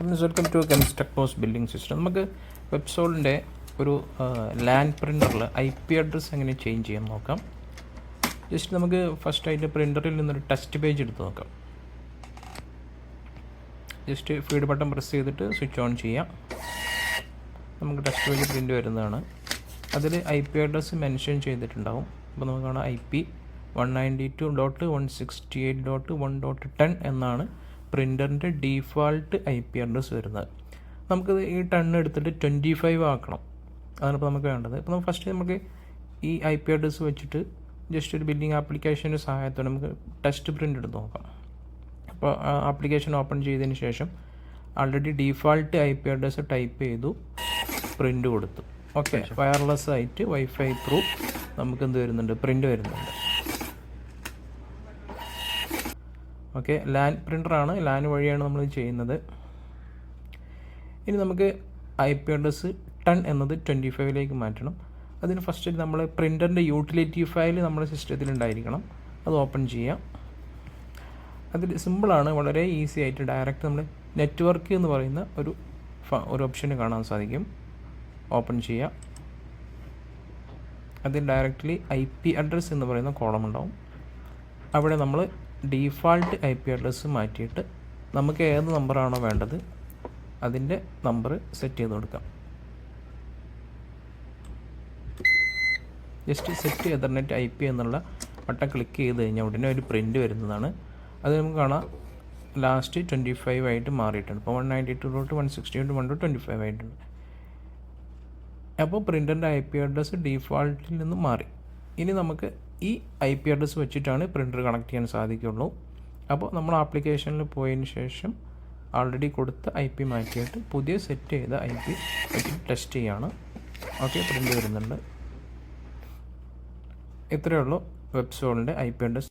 Welcome to കെമിസ്റ്റക്ടോസ് building system. നമുക്ക് വെബ്സോളിൻ്റെ ഒരു ലാൻ പ്രിൻ്ററിൽ IP അഡ്രസ്സ് എങ്ങനെ ചേഞ്ച് ചെയ്യാൻ നോക്കാം. ജസ്റ്റ് നമുക്ക് ഫസ്റ്റായിട്ട് പ്രിൻ്ററിൽ നിന്നൊരു ടെസ്റ്റ് പേജ് എടുത്ത് നോക്കാം. ജസ്റ്റ് ഫീഡ് ബട്ടൺ പ്രസ് ചെയ്തിട്ട് സ്വിച്ച് ഓൺ ചെയ്യാം. നമുക്ക് ടെസ്റ്റ് പേജ് പ്രിൻ്റ് വരുന്നതാണ്. അതിൽ IP അഡ്രസ്സ് മെൻഷൻ ചെയ്തിട്ടുണ്ടാവും. അപ്പോൾ നമുക്ക് കാണാം IP 192.168.1.10 എന്നാണ് പ്രിൻ്ററിൻ്റെ ഡീഫാൾട്ട് IP അഡ്രസ്സ് വരുന്നത്. നമുക്കിത് ഈ 10 എടുത്തിട്ട് 25 ആക്കണം. അതാണിപ്പോൾ നമുക്ക് വേണ്ടത്. ഇപ്പോൾ ഫസ്റ്റ് നമുക്ക് ഈ IP അഡ്രസ്സ് വെച്ചിട്ട് ജസ്റ്റ് ഒരു ബില്ലിംഗ് ആപ്ലിക്കേഷൻ്റെ സഹായത്തോടെ നമുക്ക് ടെസ്റ്റ് പ്രിൻ്റ് എടുത്ത് നോക്കാം. അപ്പോൾ ആപ്ലിക്കേഷൻ ഓപ്പൺ ചെയ്തതിന് ശേഷം already default IP address type ചെയ്തു, പ്രിൻ്റ് കൊടുത്തു. ഓക്കെ, വയർലെസ് ആയിട്ട് വൈഫൈ ത്രൂ നമുക്ക് എന്ത് വരുന്നുണ്ട്, പ്രിൻ്റ് വരുന്നുണ്ട്. ഓക്കെ, ലാൻ പ്രിൻ്ററാണ്, ലാൻ വഴിയാണ് നമ്മൾ ചെയ്യുന്നത്. ഇനി നമുക്ക് IP അഡ്രസ്സ് 10 എന്നത് 25 മാറ്റണം. അതിന് ഫസ്റ്റ് നമ്മൾ പ്രിൻ്ററിൻ്റെ യൂട്ടിലിറ്റി ഫയൽ നമ്മുടെ സിസ്റ്റത്തിൽ ഉണ്ടായിരിക്കണം. അത് ഓപ്പൺ ചെയ്യാം. അതിൽ സിമ്പിളാണ്, വളരെ ഈസി ആയിട്ട് ഡയറക്റ്റ് നമ്മൾ നെറ്റ്വർക്ക് എന്ന് പറയുന്ന ഒരു ഓപ്ഷന് കാണാൻ സാധിക്കും. ഓപ്പൺ ചെയ്യാം. അതിൽ ഡയറക്റ്റ്ലി IP അഡ്രസ്സ് എന്ന് പറയുന്ന കോളം ഉണ്ടാവും. അവിടെ നമ്മൾ ഡീഫാൾട്ട് IP അഡ്രസ്സ് മാറ്റിയിട്ട് നമുക്ക് ഏത് നമ്പറാണോ വേണ്ടത് അതിൻ്റെ നമ്പർ സെറ്റ് ചെയ്ത് കൊടുക്കാം. ജസ്റ്റ് സെറ്റ് എതർനെറ്റ് IP എന്നുള്ള ബട്ടൺ ക്ലിക്ക് ചെയ്ത് കഴിഞ്ഞാൽ ഉടനെ ഒരു പ്രിൻ്റ് വരുന്നതാണ്. അത് നമുക്ക് കാണാം ലാസ്റ്റ് 25 ആയിട്ട് മാറിയിട്ടുണ്ട്. ഇപ്പോൾ 192.168.1.25 ആയിട്ടുണ്ട്. അപ്പോൾ പ്രിൻ്ററിൻ്റെ IP അഡ്രസ്സ് ഡീഫാൾട്ടിൽ നിന്ന് മാറി. ഇനി നമുക്ക് ഈ IP അഡ്രസ്സ് വെച്ചിട്ടാണ് പ്രിൻ്റർ കണക്ട് ചെയ്യാൻ സാധിക്കുള്ളൂ. അപ്പോൾ നമ്മൾ ആപ്ലിക്കേഷനിൽ പോയതിന് ശേഷം ആൾറെഡി കൊടുത്ത IP മാറ്റിയിട്ട് പുതിയ സെറ്റ് ചെയ്ത IP വെച്ച് ടെസ്റ്റ് ചെയ്യാണ്. ഓക്കെ, പ്രിൻ്റ് വരുന്നുണ്ട്. ഇത്രയേ ഉള്ളൂ വെബ്സോളിൻ്റെ IP അഡ്രസ്സ്